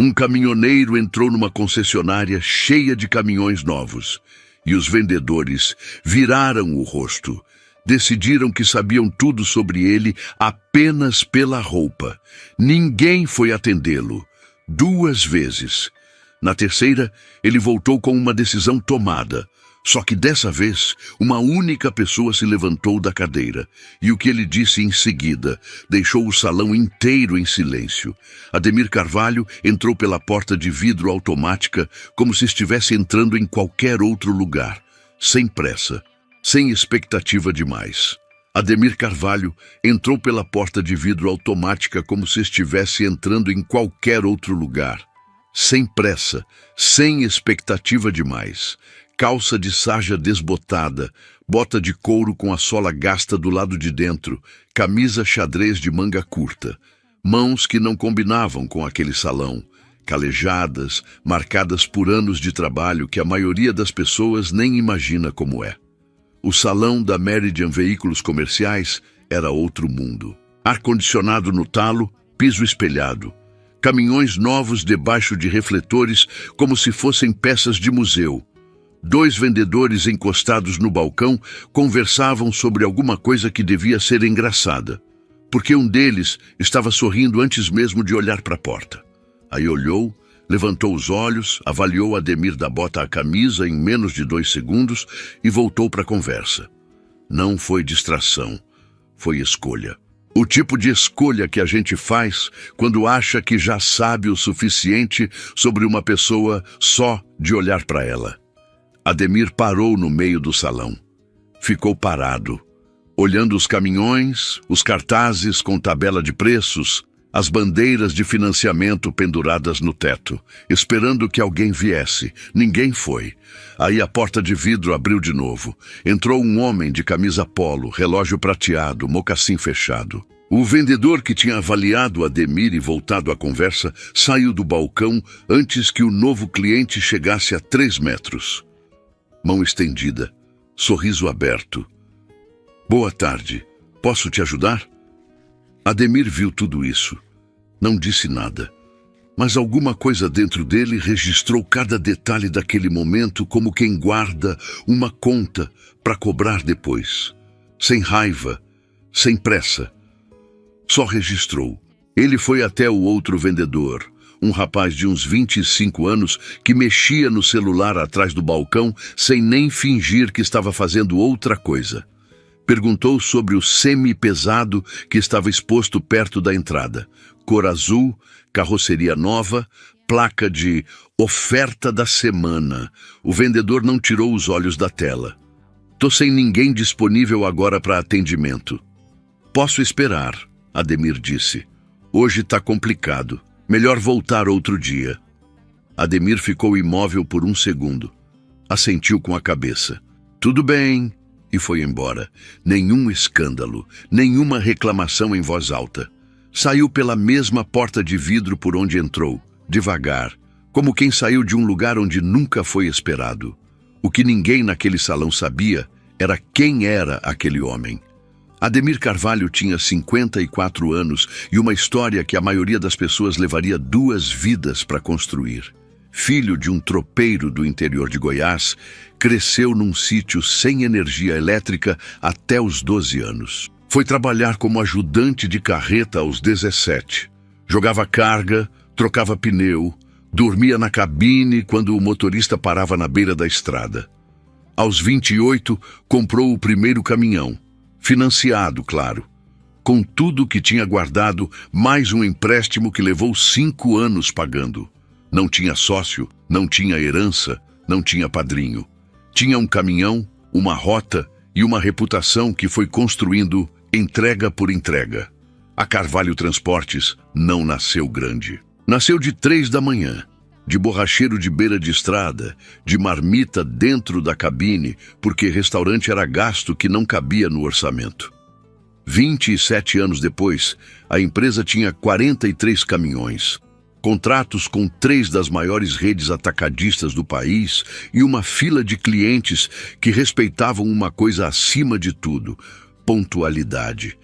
Um caminhoneiro entrou numa concessionária cheia de caminhões novos e os vendedores viraram o rosto. Decidiram que sabiam tudo sobre ele apenas pela roupa. Ninguém foi atendê-lo. 2 vezes. Na terceira, ele voltou com uma decisão tomada. Só que dessa vez, uma única pessoa se levantou da cadeira. E o que ele disse em seguida deixou o salão inteiro em silêncio. Ademir Carvalho entrou pela porta de vidro automática como se estivesse entrando em qualquer outro lugar. Sem pressa. Sem expectativa demais. Ademir Carvalho entrou pela porta de vidro automática como se estivesse entrando em qualquer outro lugar. Sem pressa, sem expectativa demais. Calça de sarja desbotada, bota de couro com a sola gasta do lado de dentro, camisa xadrez de manga curta. Mãos que não combinavam com aquele salão. Calejadas, marcadas por anos de trabalho que a maioria das pessoas nem imagina como é. O salão da Meridian Veículos Comerciais era outro mundo. Ar-condicionado no talo, piso espelhado. Caminhões novos debaixo de refletores como se fossem peças de museu. 2 vendedores encostados no balcão conversavam sobre alguma coisa que devia ser engraçada, porque um deles estava sorrindo antes mesmo de olhar para a porta. Aí olhou, levantou os olhos, avaliou Ademir da bota à camisa em menos de 2 segundos e voltou para a conversa. Não foi distração, foi escolha. O tipo de escolha que a gente faz quando acha que já sabe o suficiente sobre uma pessoa só de olhar para ela. Ademir parou no meio do salão. Ficou parado, olhando os caminhões, os cartazes com tabela de preços, as bandeiras de financiamento penduradas no teto, esperando que alguém viesse. Ninguém foi. Aí a porta de vidro abriu de novo. Entrou um homem de camisa polo, relógio prateado, mocassim fechado. O vendedor que tinha avaliado Ademir e voltado à conversa saiu do balcão antes que o novo cliente chegasse a 3 metros. Mão estendida, sorriso aberto. Boa tarde, posso te ajudar? Ademir viu tudo isso. Não disse nada, mas alguma coisa dentro dele registrou cada detalhe daquele momento como quem guarda uma conta para cobrar depois. Sem raiva, sem pressa. Só registrou. Ele foi até o outro vendedor, um rapaz de uns 25 anos que mexia no celular atrás do balcão sem nem fingir que estava fazendo outra coisa. Perguntou sobre o semi-pesado que estava exposto perto da entrada. Cor azul, carroceria nova, placa de oferta da semana. O vendedor não tirou os olhos da tela. Tô sem ninguém disponível agora para atendimento. Posso esperar, Ademir disse. Hoje tá complicado. Melhor voltar outro dia. Ademir ficou imóvel por 1 segundo. Assentiu com a cabeça. Tudo bem. E foi embora. Nenhum escândalo, nenhuma reclamação em voz alta. Saiu pela mesma porta de vidro por onde entrou, devagar, como quem saiu de um lugar onde nunca foi esperado. O que ninguém naquele salão sabia era quem era aquele homem. Ademir Carvalho tinha 54 anos e uma história que a maioria das pessoas levaria 2 vidas para construir. Filho de um tropeiro do interior de Goiás, cresceu num sítio sem energia elétrica até os 12 anos. Foi trabalhar como ajudante de carreta aos 17. Jogava carga, trocava pneu, dormia na cabine quando o motorista parava na beira da estrada. Aos 28, comprou o primeiro caminhão. Financiado, claro. Com tudo que tinha guardado, mais um empréstimo que levou 5 anos pagando. Não tinha sócio, não tinha herança, não tinha padrinho. Tinha um caminhão, uma rota e uma reputação que foi construindo entrega por entrega. A Carvalho Transportes não nasceu grande. Nasceu de 3 da manhã, de borracheiro de beira de estrada, de marmita dentro da cabine, porque restaurante era gasto que não cabia no orçamento. 27 anos depois, a empresa tinha 43 caminhões, contratos com 3 das maiores redes atacadistas do país e uma fila de clientes que respeitavam uma coisa acima de tudo: pontualidade.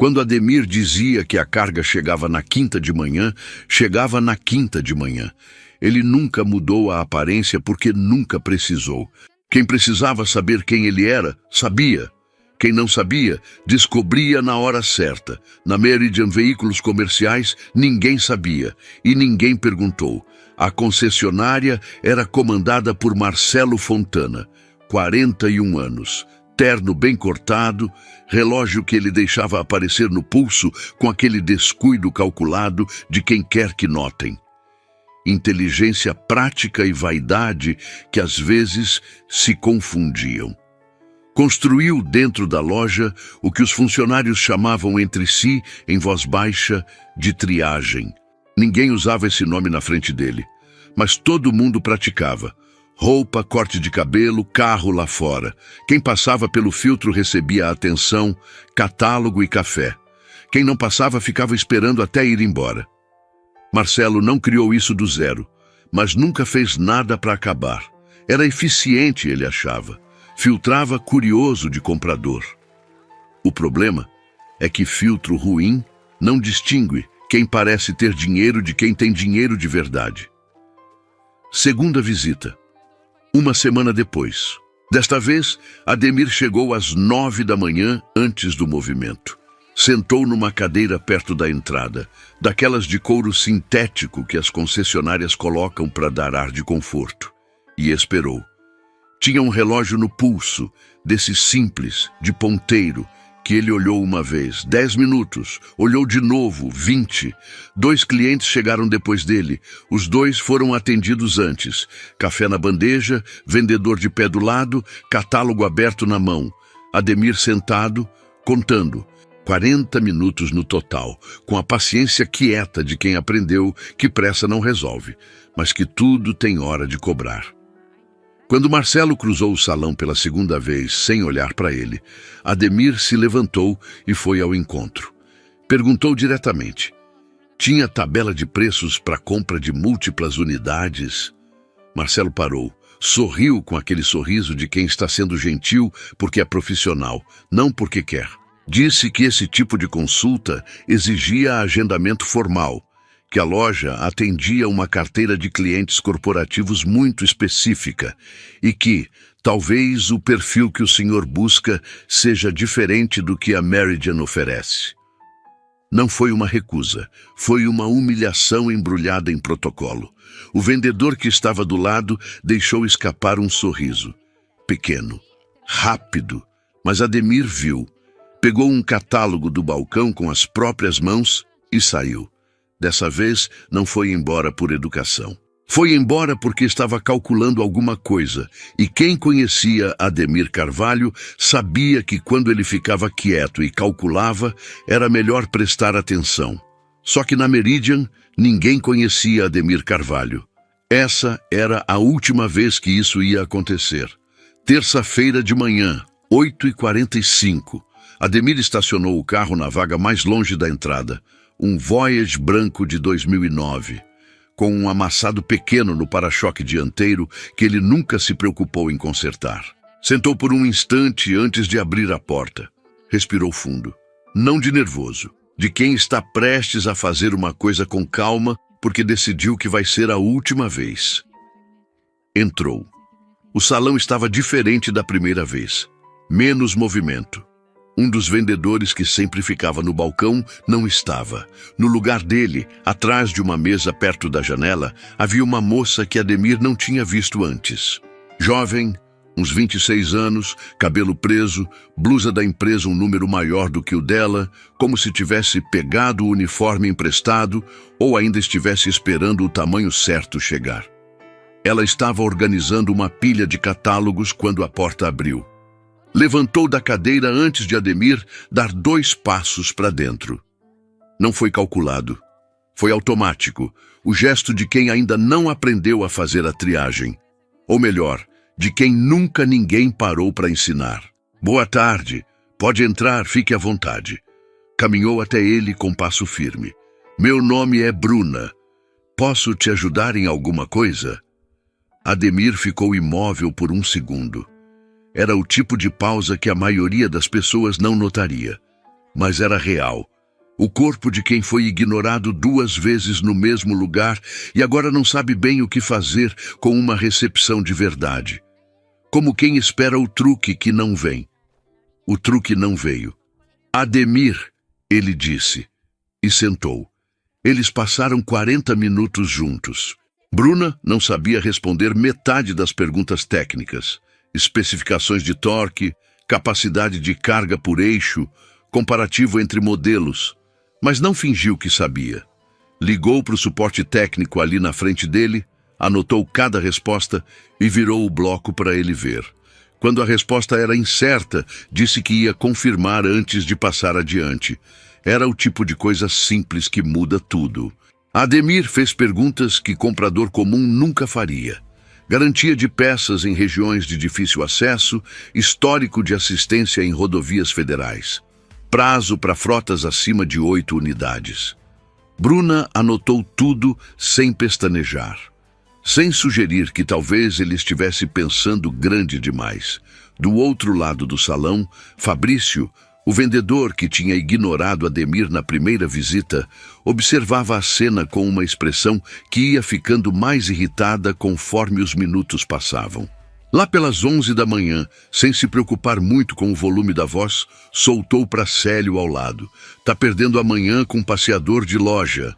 Quando Ademir dizia que a carga chegava na quinta de manhã, chegava na quinta de manhã. Ele nunca mudou a aparência porque nunca precisou. Quem precisava saber quem ele era, sabia. Quem não sabia, descobria na hora certa. Na Meridian Veículos Comerciais, ninguém sabia e ninguém perguntou. A concessionária era comandada por Marcelo Fontana, 41 anos. Terno bem cortado, relógio que ele deixava aparecer no pulso com aquele descuido calculado de quem quer que notem. Inteligência prática e vaidade que às vezes se confundiam. Construiu dentro da loja o que os funcionários chamavam entre si, em voz baixa, de triagem. Ninguém usava esse nome na frente dele, mas todo mundo praticava. Roupa, corte de cabelo, carro lá fora. Quem passava pelo filtro recebia atenção, catálogo e café. Quem não passava ficava esperando até ir embora. Marcelo não criou isso do zero, mas nunca fez nada para acabar. Era eficiente, ele achava. Filtrava curioso de comprador. O problema é que filtro ruim não distingue quem parece ter dinheiro de quem tem dinheiro de verdade. Segunda visita. Uma semana depois. Desta vez, Ademir chegou às 9 da manhã antes do movimento. Sentou numa cadeira perto da entrada, daquelas de couro sintético que as concessionárias colocam para dar ar de conforto, e esperou. Tinha um relógio no pulso, desse simples, de ponteiro, que ele olhou uma vez, 10 minutos, olhou de novo, 20. 2 clientes chegaram depois dele, os 2 foram atendidos antes. Café na bandeja, vendedor de pé do lado, catálogo aberto na mão. Ademir sentado, contando. 40 minutos no total, com a paciência quieta de quem aprendeu que pressa não resolve, mas que tudo tem hora de cobrar. Quando Marcelo cruzou o salão pela segunda vez, sem olhar para ele, Ademir se levantou e foi ao encontro. Perguntou diretamente. Tinha tabela de preços para compra de múltiplas unidades? Marcelo parou, sorriu com aquele sorriso de quem está sendo gentil porque é profissional, não porque quer. Disse que esse tipo de consulta exigia agendamento formal, que a loja atendia uma carteira de clientes corporativos muito específica e que, talvez, o perfil que o senhor busca seja diferente do que a Meridian oferece. Não foi uma recusa, foi uma humilhação embrulhada em protocolo. O vendedor que estava do lado deixou escapar um sorriso. Pequeno, rápido, mas Ademir viu. Pegou um catálogo do balcão com as próprias mãos e saiu. Dessa vez, não foi embora por educação. Foi embora porque estava calculando alguma coisa, e quem conhecia Ademir Carvalho sabia que quando ele ficava quieto e calculava, era melhor prestar atenção. Só que na Meridian, ninguém conhecia Ademir Carvalho. Essa era a última vez que isso ia acontecer. Terça-feira de manhã, 8h45. Ademir estacionou o carro na vaga mais longe da entrada, um Voyage branco de 2009, com um amassado pequeno no para-choque dianteiro que ele nunca se preocupou em consertar. Sentou por um instante antes de abrir a porta. Respirou fundo. Não de nervoso, de quem está prestes a fazer uma coisa com calma porque decidiu que vai ser a última vez. Entrou. O salão estava diferente da primeira vez. Menos movimento. Um dos vendedores que sempre ficava no balcão não estava. No lugar dele, atrás de uma mesa perto da janela, havia uma moça que Ademir não tinha visto antes. Jovem, uns 26 anos, cabelo preso, blusa da empresa um número maior do que o dela, como se tivesse pegado o uniforme emprestado ou ainda estivesse esperando o tamanho certo chegar. Ela estava organizando uma pilha de catálogos quando a porta abriu. Levantou da cadeira antes de Ademir dar 2 passos para dentro. Não foi calculado. Foi automático, o gesto de quem ainda não aprendeu a fazer a triagem. Ou melhor, de quem nunca ninguém parou para ensinar. Boa tarde, pode entrar, fique à vontade. Caminhou até ele com passo firme. Meu nome é Bruna. Posso te ajudar em alguma coisa? Ademir ficou imóvel por um segundo. Era o tipo de pausa que a maioria das pessoas não notaria. mas era real. O corpo de quem foi ignorado 2 vezes no mesmo lugar e agora não sabe bem o que fazer com uma recepção de verdade. Como quem espera o truque que não vem. O truque não veio. Ademir, ele disse, e sentou. Eles passaram 40 minutos juntos. Bruna não sabia responder metade das perguntas técnicas. Especificações de torque, capacidade de carga por eixo, comparativo entre modelos, mas não fingiu que sabia. Ligou para o suporte técnico ali na frente dele, anotou cada resposta e virou o bloco para ele ver. Quando a resposta era incerta, disse que ia confirmar antes de passar adiante. Era o tipo de coisa simples que muda tudo. Ademir fez perguntas que comprador comum nunca faria. Garantia de peças em regiões de difícil acesso, histórico de assistência em rodovias federais. Prazo para frotas acima de 8 unidades. Bruna anotou tudo sem pestanejar. Sem sugerir que talvez ele estivesse pensando grande demais. Do outro lado do salão, Fabrício, o vendedor que tinha ignorado Ademir na primeira visita, observava a cena com uma expressão que ia ficando mais irritada conforme os minutos passavam. Lá pelas 11 da manhã, sem se preocupar muito com o volume da voz, soltou para Célio ao lado. Tá perdendo a manhã com um passeador de loja.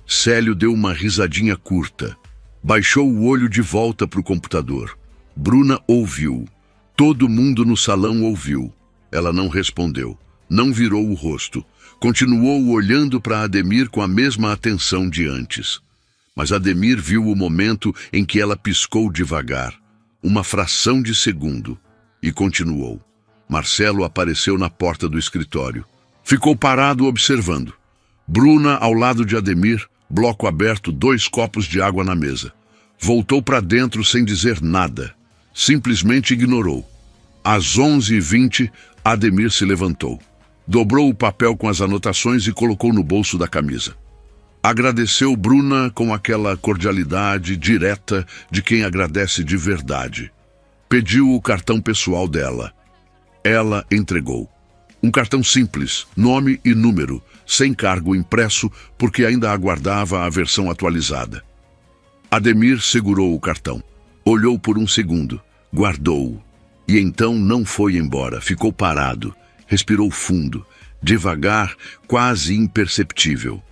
Célio deu uma risadinha curta. Baixou o olho de volta para o computador. Bruna ouviu. Todo mundo no salão ouviu. Ela não respondeu. Não virou o rosto. Continuou olhando para Ademir com a mesma atenção de antes. Mas Ademir viu o momento em que ela piscou devagar. Uma fração de segundo. E continuou. Marcelo apareceu na porta do escritório. Ficou parado observando. Bruna ao lado de Ademir, bloco aberto, 2 copos de água na mesa. Voltou para dentro sem dizer nada. Simplesmente ignorou. Às 11h20, Ademir se levantou. Dobrou o papel com as anotações e colocou no bolso da camisa. Agradeceu Bruna com aquela cordialidade direta de quem agradece de verdade. Pediu o cartão pessoal dela. Ela entregou. Um cartão simples, nome e número, sem cargo impresso, porque ainda aguardava a versão atualizada. Ademir segurou o cartão. Olhou por um segundo, guardou-o. E então não foi embora, ficou parado. Respirou fundo, devagar, quase imperceptível.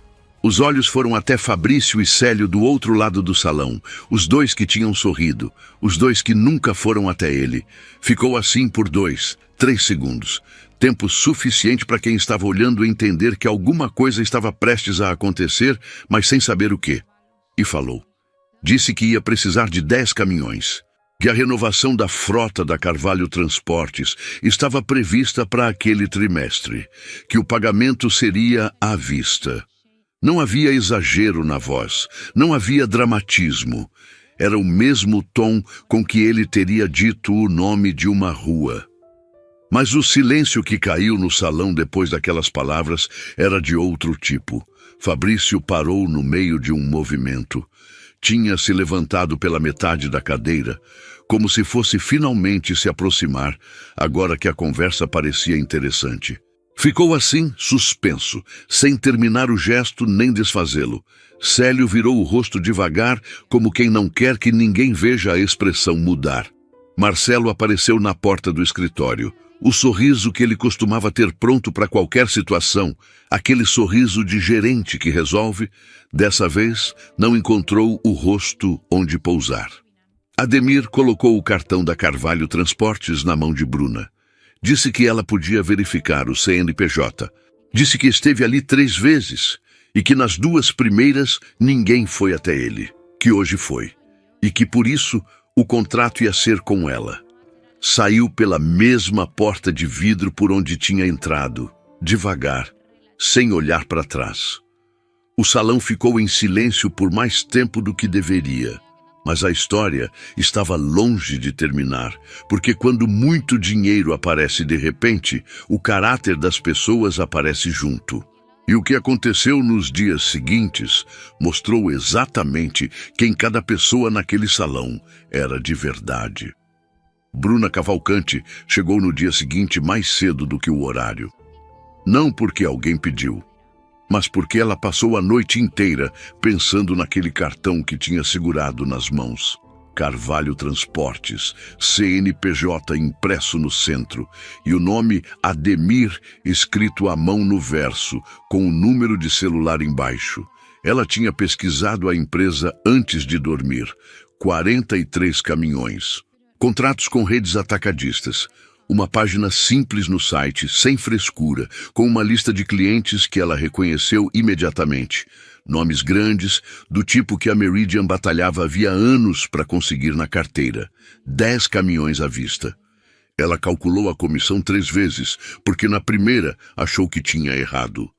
Os olhos foram até Fabrício e Célio do outro lado do salão, os 2 que tinham sorrido, os 2 que nunca foram até ele. Ficou assim por 2, 3 segundos. Tempo suficiente para quem estava olhando entender que alguma coisa estava prestes a acontecer, mas sem saber o quê. E falou. Disse que ia precisar de 10 caminhões. Que a renovação da frota da Carvalho Transportes estava prevista para aquele trimestre. Que o pagamento seria à vista. Não havia exagero na voz. Não havia dramatismo. Era o mesmo tom com que ele teria dito o nome de uma rua. Mas o silêncio que caiu no salão depois daquelas palavras era de outro tipo. Fabrício parou no meio de um movimento. Tinha se levantado pela metade da cadeira, como se fosse finalmente se aproximar, agora que a conversa parecia interessante. Ficou assim, suspenso, sem terminar o gesto nem desfazê-lo. Célio virou o rosto devagar, como quem não quer que ninguém veja a expressão mudar. Marcelo apareceu na porta do escritório. O sorriso que ele costumava ter pronto para qualquer situação, aquele sorriso de gerente que resolve, dessa vez não encontrou o rosto onde pousar. Ademir colocou o cartão da Carvalho Transportes na mão de Bruna. Disse que ela podia verificar o CNPJ. Disse que esteve ali 3 vezes e que nas 2 primeiras ninguém foi até ele, que hoje foi, e que por isso o contrato ia ser com ela. Saiu pela mesma porta de vidro por onde tinha entrado, devagar, sem olhar para trás. O salão ficou em silêncio por mais tempo do que deveria, mas a história estava longe de terminar, porque quando muito dinheiro aparece de repente, o caráter das pessoas aparece junto. E o que aconteceu nos dias seguintes mostrou exatamente quem cada pessoa naquele salão era de verdade. Bruna Cavalcante chegou no dia seguinte mais cedo do que o horário. Não porque alguém pediu, mas porque ela passou a noite inteira pensando naquele cartão que tinha segurado nas mãos. Carvalho Transportes, CNPJ impresso no centro, e o nome Ademir escrito à mão no verso, com o número de celular embaixo. Ela tinha pesquisado a empresa antes de dormir. 43 caminhões. Contratos com redes atacadistas. Uma página simples no site, sem frescura, com uma lista de clientes que ela reconheceu imediatamente. Nomes grandes, do tipo que a Meridian batalhava havia anos para conseguir na carteira. 10 caminhões à vista. Ela calculou a comissão 3 vezes, porque na primeira achou que tinha errado.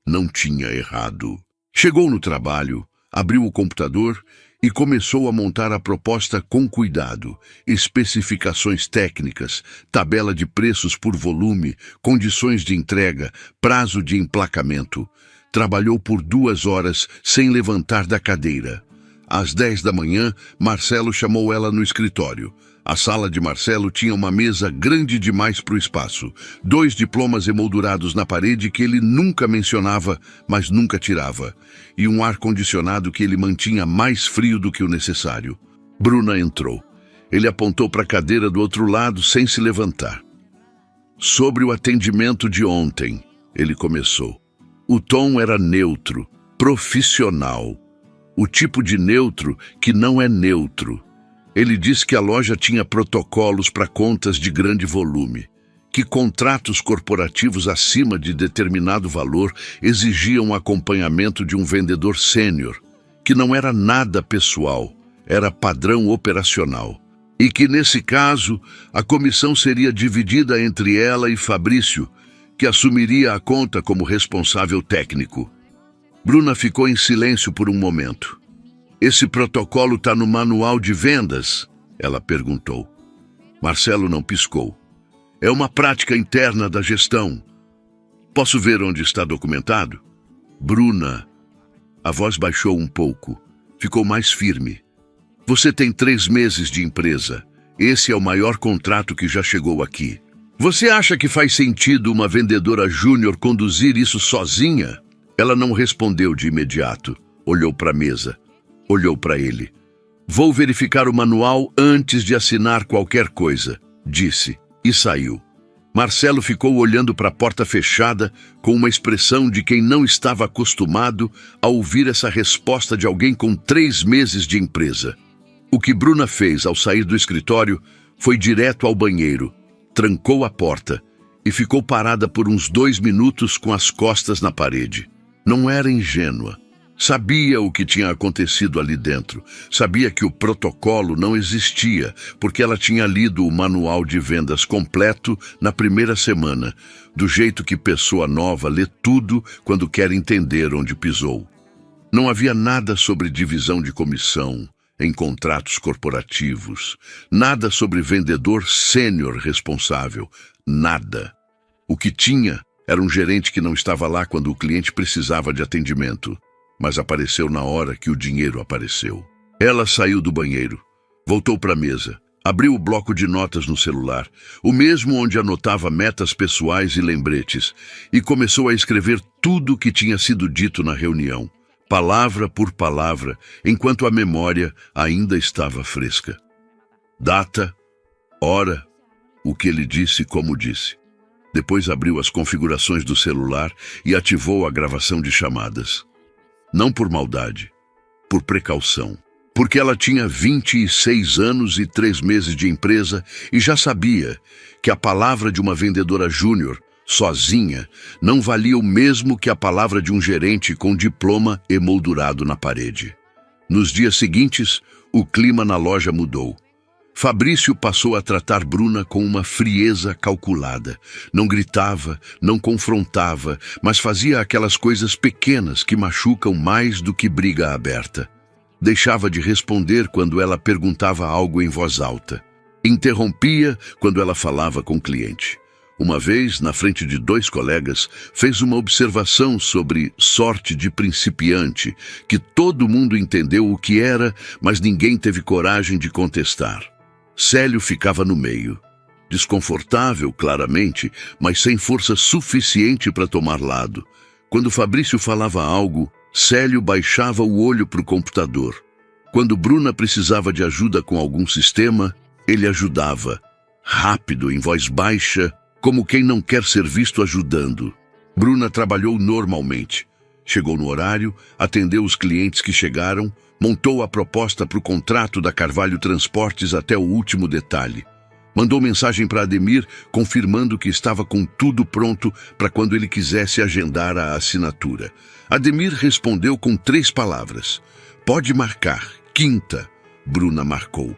Não tinha errado. Chegou no trabalho, abriu o computador e começou a montar a proposta com cuidado. Especificações técnicas, tabela de preços por volume, condições de entrega, prazo de emplacamento. Trabalhou por 2 horas sem levantar da cadeira. Às 10 da manhã, Marcelo chamou ela no escritório. A sala de Marcelo tinha uma mesa grande demais para o espaço, 2 diplomas emoldurados na parede que ele nunca mencionava, mas nunca tirava, e um ar-condicionado que ele mantinha mais frio do que o necessário. Bruna entrou. Ele apontou para a cadeira do outro lado sem se levantar. Sobre o atendimento de ontem, ele começou. O tom era neutro, profissional. O tipo de neutro que não é neutro. Ele disse que a loja tinha protocolos para contas de grande volume, que contratos corporativos acima de determinado valor exigiam acompanhamento de um vendedor sênior, que não era nada pessoal, era padrão operacional, e que, nesse caso, a comissão seria dividida entre ela e Fabrício, que assumiria a conta como responsável técnico. Bruna ficou em silêncio por um momento. "Esse protocolo está no manual de vendas?" ela perguntou. Marcelo não piscou. "É uma prática interna da gestão. Posso ver onde está documentado?" "Bruna." A voz baixou um pouco. Ficou mais firme. "Você tem 3 meses de empresa. Esse é o maior contrato que já chegou aqui. Você acha que faz sentido uma vendedora júnior conduzir isso sozinha?" Ela não respondeu de imediato. Olhou para a mesa. Olhou para ele. "Vou verificar o manual antes de assinar qualquer coisa", disse, e saiu. Marcelo ficou olhando para a porta fechada com uma expressão de quem não estava acostumado a ouvir essa resposta de alguém com 3 meses de empresa. O que Bruna fez ao sair do escritório foi direto ao banheiro, trancou a porta e ficou parada por uns 2 minutos com as costas na parede. Não era ingênua. Sabia o que tinha acontecido ali dentro. Sabia que o protocolo não existia, porque ela tinha lido o manual de vendas completo na primeira semana, do jeito que pessoa nova lê tudo quando quer entender onde pisou. Não havia nada sobre divisão de comissão em contratos corporativos, nada sobre vendedor sênior responsável, nada. O que tinha era um gerente que não estava lá quando o cliente precisava de atendimento, mas apareceu na hora que o dinheiro apareceu. Ela saiu do banheiro, voltou para a mesa, abriu o bloco de notas no celular, o mesmo onde anotava metas pessoais e lembretes, e começou a escrever tudo o que tinha sido dito na reunião, palavra por palavra, enquanto a memória ainda estava fresca. Data, hora, o que ele disse e como disse. Depois abriu as configurações do celular e ativou a gravação de chamadas. Não por maldade, por precaução. Porque ela tinha 26 anos e 3 meses de empresa e já sabia que a palavra de uma vendedora júnior, sozinha, não valia o mesmo que a palavra de um gerente com diploma emoldurado na parede. Nos dias seguintes, o clima na loja mudou. Fabrício passou a tratar Bruna com uma frieza calculada. Não gritava, não confrontava, mas fazia aquelas coisas pequenas que machucam mais do que briga aberta. Deixava de responder quando ela perguntava algo em voz alta. Interrompia quando ela falava com o cliente. Uma vez, na frente de 2 colegas, fez uma observação sobre sorte de principiante, que todo mundo entendeu o que era, mas ninguém teve coragem de contestar. Célio ficava no meio. Desconfortável, claramente, mas sem força suficiente para tomar lado. Quando Fabrício falava algo, Célio baixava o olho para o computador. Quando Bruna precisava de ajuda com algum sistema, ele ajudava. Rápido, em voz baixa, como quem não quer ser visto ajudando. Bruna trabalhou normalmente. Chegou no horário, atendeu os clientes que chegaram, montou a proposta para o contrato da Carvalho Transportes até o último detalhe. Mandou mensagem para Ademir, confirmando que estava com tudo pronto para quando ele quisesse agendar a assinatura. Ademir respondeu com 3 palavras. Pode marcar. Quinta. Bruna marcou.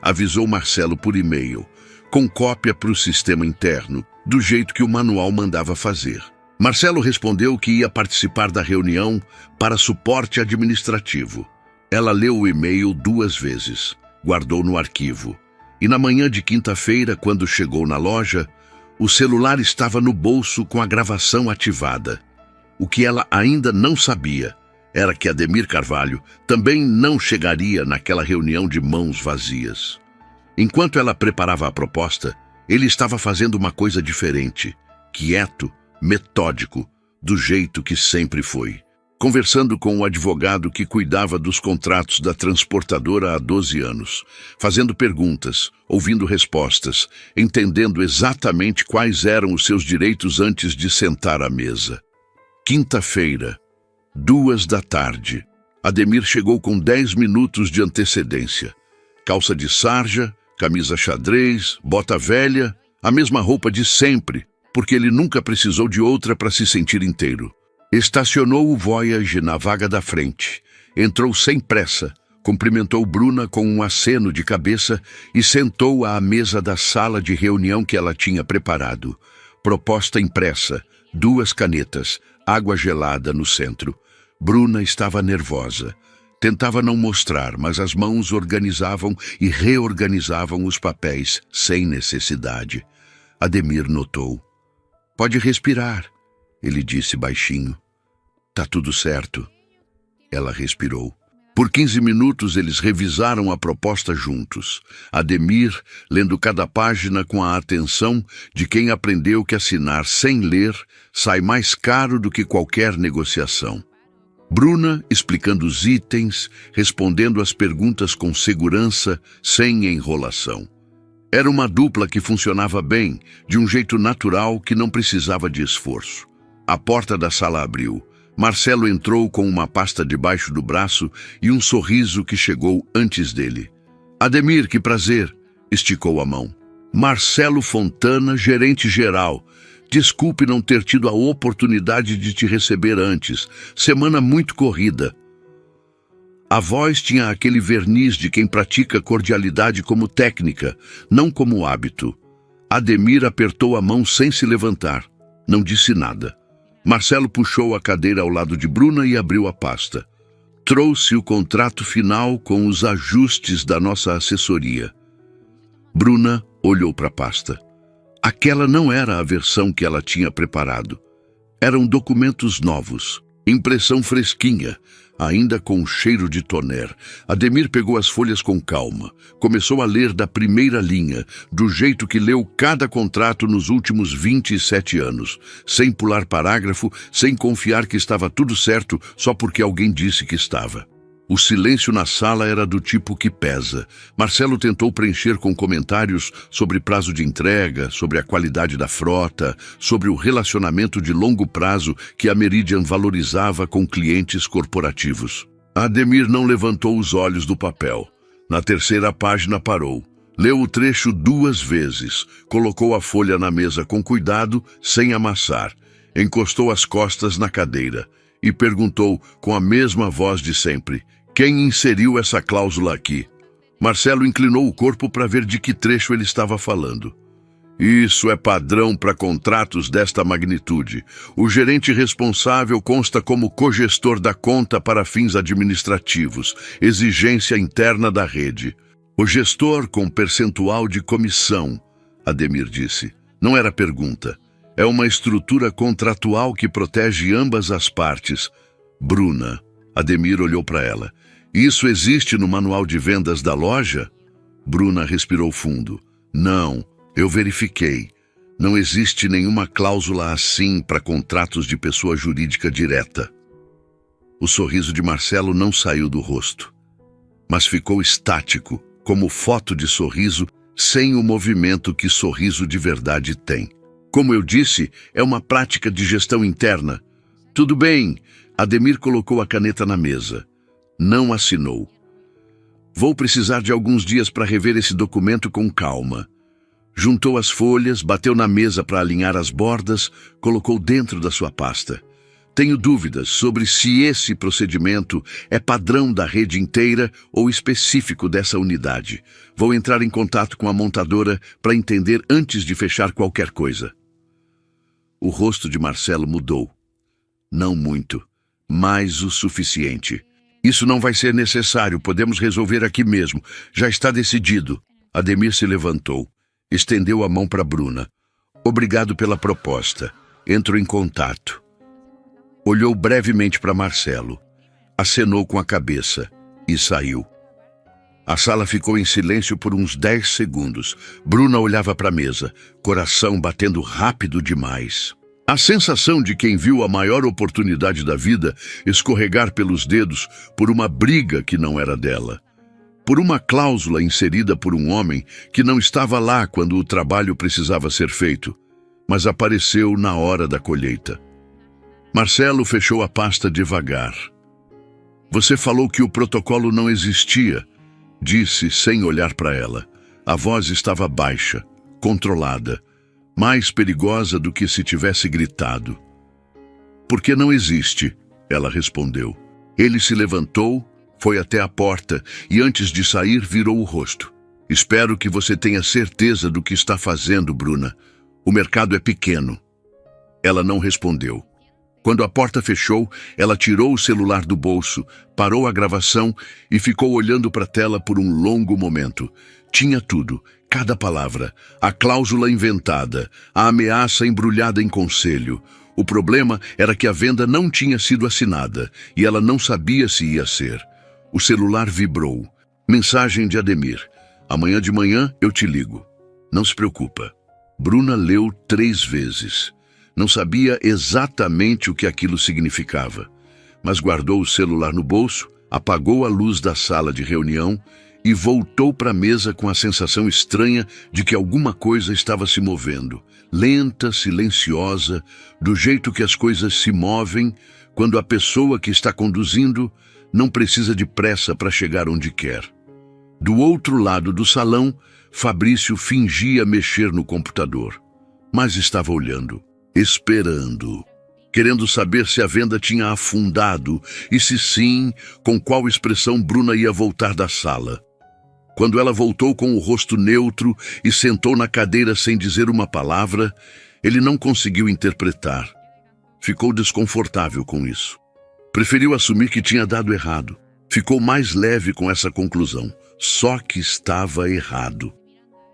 Avisou Marcelo por e-mail, com cópia para o sistema interno, do jeito que o manual mandava fazer. Marcelo respondeu que ia participar da reunião para suporte administrativo. Ela leu o e-mail 2 vezes, guardou no arquivo. E na manhã de quinta-feira, quando chegou na loja, o celular estava no bolso com a gravação ativada. O que ela ainda não sabia era que Ademir Carvalho também não chegaria naquela reunião de mãos vazias. Enquanto ela preparava a proposta, ele estava fazendo uma coisa diferente, quieto, metódico, do jeito que sempre foi. Conversando com o advogado que cuidava dos contratos da transportadora há 12 anos, fazendo perguntas, ouvindo respostas, entendendo exatamente quais eram os seus direitos antes de sentar à mesa. Quinta-feira, 14h. Ademir chegou com 10 minutos de antecedência. Calça de sarja, camisa xadrez, bota velha, a mesma roupa de sempre, porque ele nunca precisou de outra para se sentir inteiro. Estacionou o Voyage na vaga da frente. Entrou sem pressa, cumprimentou Bruna com um aceno de cabeça e sentou à mesa da sala de reunião que ela tinha preparado. Proposta impressa, 2 canetas, água gelada no centro. Bruna estava nervosa. Tentava não mostrar, mas as mãos organizavam e reorganizavam os papéis, sem necessidade. Ademir notou. Pode respirar, ele disse baixinho. Tá tudo certo. Ela respirou. Por 15 minutos eles revisaram a proposta juntos. Ademir, lendo cada página com a atenção de quem aprendeu que assinar sem ler sai mais caro do que qualquer negociação. Bruna, explicando os itens, respondendo as perguntas com segurança, sem enrolação. Era uma dupla que funcionava bem, de um jeito natural que não precisava de esforço. A porta da sala abriu. Marcelo entrou com uma pasta debaixo do braço e um sorriso que chegou antes dele. Ademir, que prazer! Esticou a mão. Marcelo Fontana, gerente geral. Desculpe não ter tido a oportunidade de te receber antes. Semana muito corrida. A voz tinha aquele verniz de quem pratica cordialidade como técnica, não como hábito. Ademir apertou a mão sem se levantar. Não disse nada. Marcelo puxou a cadeira ao lado de Bruna e abriu a pasta. Trouxe o contrato final com os ajustes da nossa assessoria. Bruna olhou para a pasta. Aquela não era a versão que ela tinha preparado. Eram documentos novos, impressão fresquinha, ainda com cheiro de toner. Ademir pegou as folhas com calma. Começou a ler da primeira linha, do jeito que leu cada contrato nos últimos 27 anos, sem pular parágrafo, sem confiar que estava tudo certo só porque alguém disse que estava. O silêncio na sala era do tipo que pesa. Marcelo tentou preencher com comentários sobre prazo de entrega, sobre a qualidade da frota, sobre o relacionamento de longo prazo que a Meridian valorizava com clientes corporativos. Ademir não levantou os olhos do papel. Na 3ª página parou. Leu o trecho 2 vezes, colocou a folha na mesa com cuidado, sem amassar. Encostou as costas na cadeira e perguntou com a mesma voz de sempre: quem inseriu essa cláusula aqui? Marcelo inclinou o corpo para ver de que trecho ele estava falando. Isso é padrão para contratos desta magnitude. O gerente responsável consta como cogestor da conta para fins administrativos, exigência interna da rede. O gestor com percentual de comissão, Ademir disse. Não era pergunta. É uma estrutura contratual que protege ambas as partes. Bruna. Ademir olhou para ela. Isso existe no manual de vendas da loja? Bruna respirou fundo. Não, Eu verifiquei. Não existe nenhuma cláusula assim para contratos de pessoa jurídica direta. O sorriso de Marcelo não saiu do rosto, mas ficou estático, como foto de sorriso, sem o movimento que sorriso de verdade tem. Como eu disse, é uma prática de gestão interna. Tudo bem, Ademir colocou a caneta na mesa. Não assinou. Vou precisar de alguns dias para rever esse documento com calma. Juntou as folhas, bateu na mesa para alinhar as bordas, colocou dentro da sua pasta. Tenho dúvidas sobre se esse procedimento é padrão da rede inteira ou específico dessa unidade. Vou entrar em contato com a montadora para entender antes de fechar qualquer coisa. O rosto de Marcelo mudou. Não muito, mas o suficiente. Isso não vai ser necessário, podemos resolver aqui mesmo. Já está decidido. Ademir se levantou, estendeu a mão para Bruna. Obrigado pela proposta. Entrou em contato. Olhou brevemente para Marcelo, acenou com a cabeça e saiu. A sala ficou em silêncio por uns 10 segundos. Bruna olhava para a mesa, coração batendo rápido demais. A sensação de quem viu a maior oportunidade da vida escorregar pelos dedos por uma briga que não era dela. Por uma cláusula inserida por um homem que não estava lá quando o trabalho precisava ser feito, mas apareceu na hora da colheita. Marcelo fechou a pasta devagar. Você falou que o protocolo não existia, disse sem olhar para ela. A voz estava baixa, controlada, mais perigosa do que se tivesse gritado. Porque não existe, ela respondeu. Ele se levantou, foi até a porta e antes de sair virou o rosto. Espero que você tenha certeza do que está fazendo, Bruna. O mercado é pequeno. Ela não respondeu. Quando a porta fechou, ela tirou o celular do bolso, parou a gravação e ficou olhando para a tela por um longo momento. Tinha tudo, cada palavra, a cláusula inventada, a ameaça embrulhada em conselho. O problema era que a venda não tinha sido assinada e ela não sabia se ia ser. O celular vibrou. Mensagem de Ademir. Amanhã de manhã eu te ligo. Não se preocupa. Bruna leu 3 vezes. Não sabia exatamente o que aquilo significava, mas guardou o celular no bolso, apagou a luz da sala de reunião e voltou para a mesa com a sensação estranha de que alguma coisa estava se movendo, lenta, silenciosa, do jeito que as coisas se movem quando a pessoa que está conduzindo não precisa de pressa para chegar onde quer. Do outro lado do salão, Fabrício fingia mexer no computador, mas estava olhando. Esperando, querendo saber se a venda tinha afundado e se sim, com qual expressão Bruna ia voltar da sala. Quando ela voltou com o rosto neutro e sentou na cadeira sem dizer uma palavra, ele não conseguiu interpretar. Ficou desconfortável com isso. Preferiu assumir que tinha dado errado. Ficou mais leve com essa conclusão, só que estava errado.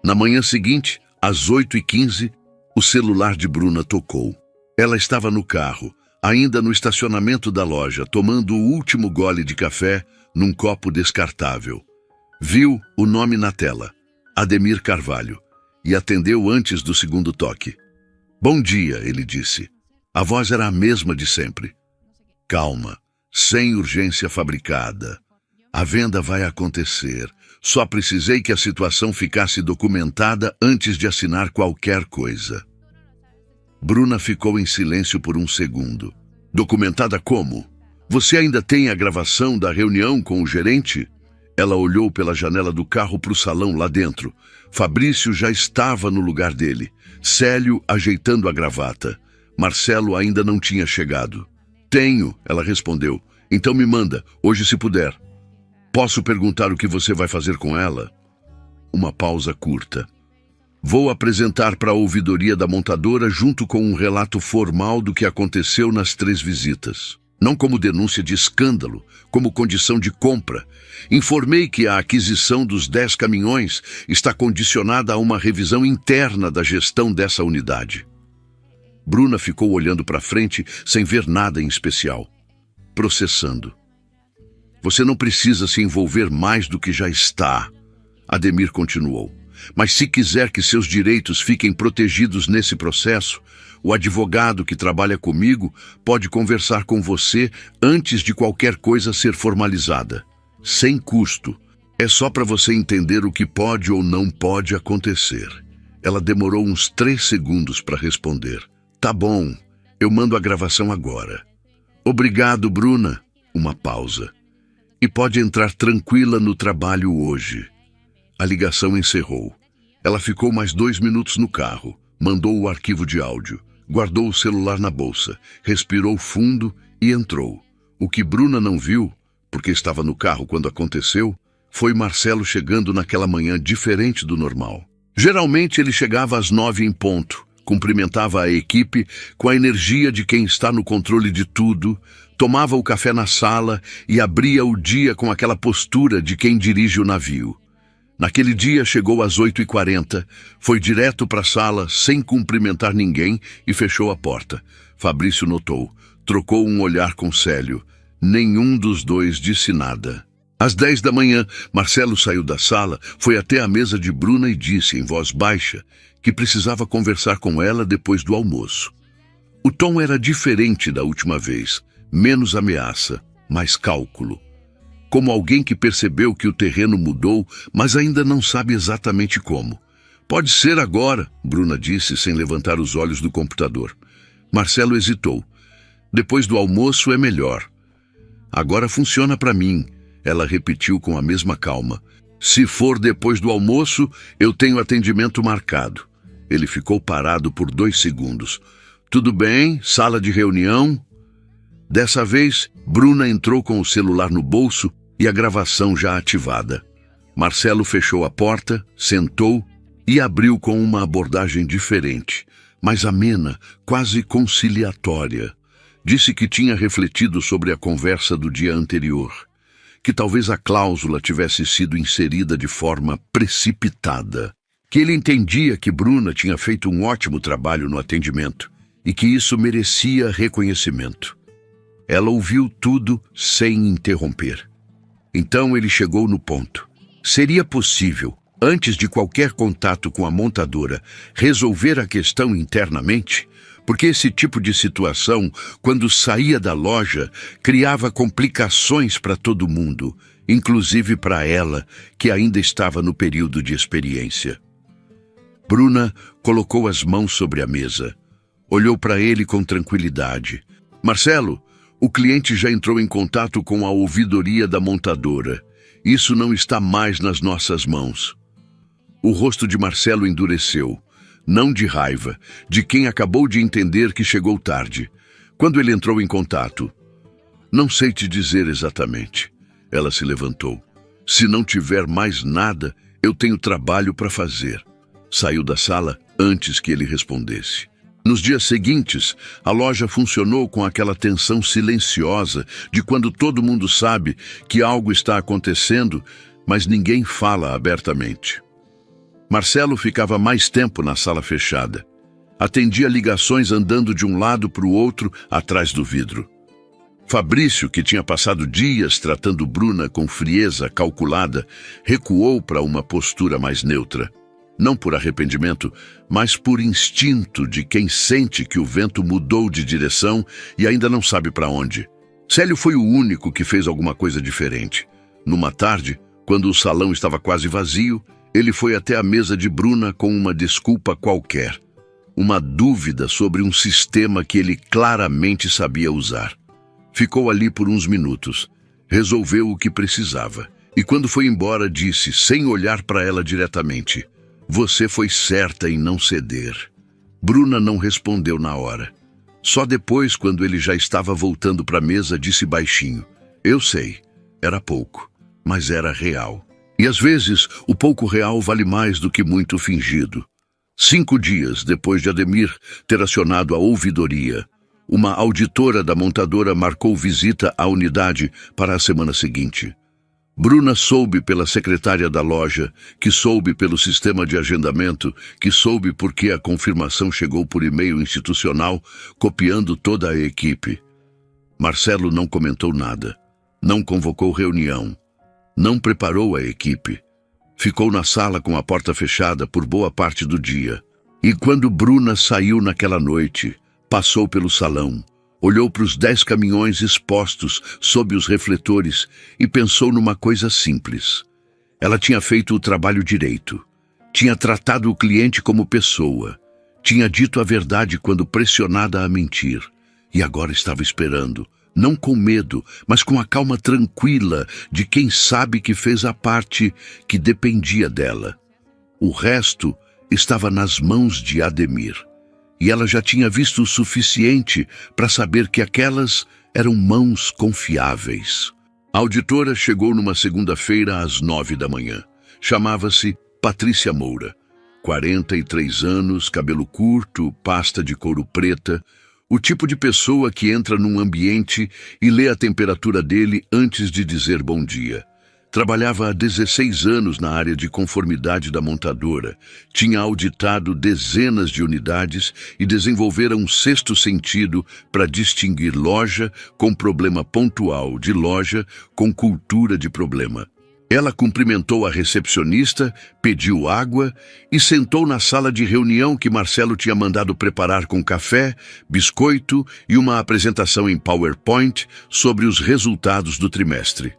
Na manhã seguinte, às 8h15, o celular de Bruna tocou. Ela estava no carro, ainda no estacionamento da loja, tomando o último gole de café num copo descartável. Viu o nome na tela, Ademir Carvalho, e atendeu antes do segundo toque. Bom dia, ele disse. A voz era a mesma de sempre. Calma, sem urgência fabricada. A venda vai acontecer. Só precisei que a situação ficasse documentada antes de assinar qualquer coisa. Bruna ficou em silêncio por um segundo. Documentada como? Você ainda tem a gravação da reunião com o gerente? Ela olhou pela janela do carro para o salão lá dentro. Fabrício já estava no lugar dele. Célio ajeitando a gravata. Marcelo ainda não tinha chegado. Tenho, ela respondeu. Então me manda, hoje se puder. Posso perguntar o que você vai fazer com ela? Uma pausa curta. Vou apresentar para a ouvidoria da montadora junto com um relato formal do que aconteceu nas 3 visitas. Não como denúncia de escândalo, como condição de compra. Informei que a aquisição dos 10 caminhões está condicionada a uma revisão interna da gestão dessa unidade. Bruna ficou olhando para frente sem ver nada em especial. Processando. Você não precisa se envolver mais do que já está. Ademir continuou. Mas se quiser que seus direitos fiquem protegidos nesse processo, o advogado que trabalha comigo pode conversar com você antes de qualquer coisa ser formalizada. Sem custo. É só para você entender o que pode ou não pode acontecer. Ela demorou uns 3 segundos para responder. Tá bom, eu mando a gravação agora. Obrigado, Bruna. Uma pausa. E pode entrar tranquila no trabalho hoje. A ligação encerrou. Ela ficou mais 2 minutos no carro, mandou o arquivo de áudio, guardou o celular na bolsa, respirou fundo e entrou. O que Bruna não viu, porque estava no carro quando aconteceu, foi Marcelo chegando naquela manhã diferente do normal. Geralmente ele chegava às 9 em ponto, cumprimentava a equipe com a energia de quem está no controle de tudo, tomava o café na sala e abria o dia com aquela postura de quem dirige o navio. Naquele dia chegou às 8h40, foi direto para a sala sem cumprimentar ninguém e fechou a porta. Fabrício notou, trocou um olhar com Célio. Nenhum dos dois disse nada. Às 10 da manhã, Marcelo saiu da sala, foi até a mesa de Bruna e disse em voz baixa que precisava conversar com ela depois do almoço. O tom era diferente da última vez, menos ameaça, mais cálculo. Como alguém que percebeu que o terreno mudou, mas ainda não sabe exatamente como. Pode ser agora, Bruna disse sem levantar os olhos do computador. Marcelo hesitou. Depois do almoço é melhor. Agora funciona para mim, ela repetiu com a mesma calma. Se for depois do almoço, eu tenho atendimento marcado. Ele ficou parado por 2 segundos. Tudo bem, sala de reunião? Dessa vez, Bruna entrou com o celular no bolso e a gravação já ativada. Marcelo fechou a porta, sentou e abriu com uma abordagem diferente, mais amena, quase conciliatória. Disse que tinha refletido sobre a conversa do dia anterior, que talvez a cláusula tivesse sido inserida de forma precipitada, que ele entendia que Bruna tinha feito um ótimo trabalho no atendimento e que isso merecia reconhecimento. Ela ouviu tudo sem interromper. Então ele chegou no ponto. Seria possível, antes de qualquer contato com a montadora, resolver a questão internamente? Porque esse tipo de situação, quando saía da loja, criava complicações para todo mundo, inclusive para ela, que ainda estava no período de experiência. Bruna colocou as mãos sobre a mesa. Olhou para ele com tranquilidade. Marcelo, o cliente já entrou em contato com a ouvidoria da montadora. Isso não está mais nas nossas mãos. O rosto de Marcelo endureceu. Não de raiva, de quem acabou de entender que chegou tarde. Quando ele entrou em contato. Não sei te dizer exatamente. Ela se levantou. Se não tiver mais nada, eu tenho trabalho para fazer. Saiu da sala antes que ele respondesse. Nos dias seguintes, a loja funcionou com aquela tensão silenciosa de quando todo mundo sabe que algo está acontecendo, mas ninguém fala abertamente. Marcelo ficava mais tempo na sala fechada. Atendia ligações andando de um lado para o outro atrás do vidro. Fabrício, que tinha passado dias tratando Bruna com frieza calculada, recuou para uma postura mais neutra. Não por arrependimento, mas por instinto de quem sente que o vento mudou de direção e ainda não sabe para onde. Célio foi o único que fez alguma coisa diferente. Numa tarde, quando o salão estava quase vazio, ele foi até a mesa de Bruna com uma desculpa qualquer. Uma dúvida sobre um sistema que ele claramente sabia usar. Ficou ali por uns minutos. Resolveu o que precisava. E quando foi embora, disse, sem olhar para ela diretamente: "Você foi certa em não ceder." Bruna não respondeu na hora. Só depois, quando ele já estava voltando para a mesa, disse baixinho: "Eu sei, era pouco, mas era real." E às vezes, o pouco real vale mais do que muito fingido. 5 dias depois de Ademir ter acionado a ouvidoria, uma auditora da montadora marcou visita à unidade para a semana seguinte. Bruna soube pela secretária da loja, que soube pelo sistema de agendamento, que soube porque a confirmação chegou por e-mail institucional, copiando toda a equipe. Marcelo não comentou nada, não convocou reunião, não preparou a equipe. Ficou na sala com a porta fechada por boa parte do dia. E quando Bruna saiu naquela noite, passou pelo salão, olhou para os 10 caminhões expostos sob os refletores e pensou numa coisa simples. Ela tinha feito o trabalho direito. Tinha tratado o cliente como pessoa. Tinha dito a verdade quando pressionada a mentir. E agora estava esperando, não com medo, mas com a calma tranquila de quem sabe que fez a parte que dependia dela. O resto estava nas mãos de Ademir. E ela já tinha visto o suficiente para saber que aquelas eram mãos confiáveis. A auditora chegou numa segunda-feira às 9 da manhã. Chamava-se Patrícia Moura. 43 anos, cabelo curto, pasta de couro preta. O tipo de pessoa que entra num ambiente e lê a temperatura dele antes de dizer bom dia. Trabalhava há 16 anos na área de conformidade da montadora. Tinha auditado dezenas de unidades e desenvolvera um sexto sentido para distinguir loja com problema pontual de loja com cultura de problema. Ela cumprimentou a recepcionista, pediu água e sentou na sala de reunião que Marcelo tinha mandado preparar com café, biscoito e uma apresentação em PowerPoint sobre os resultados do trimestre.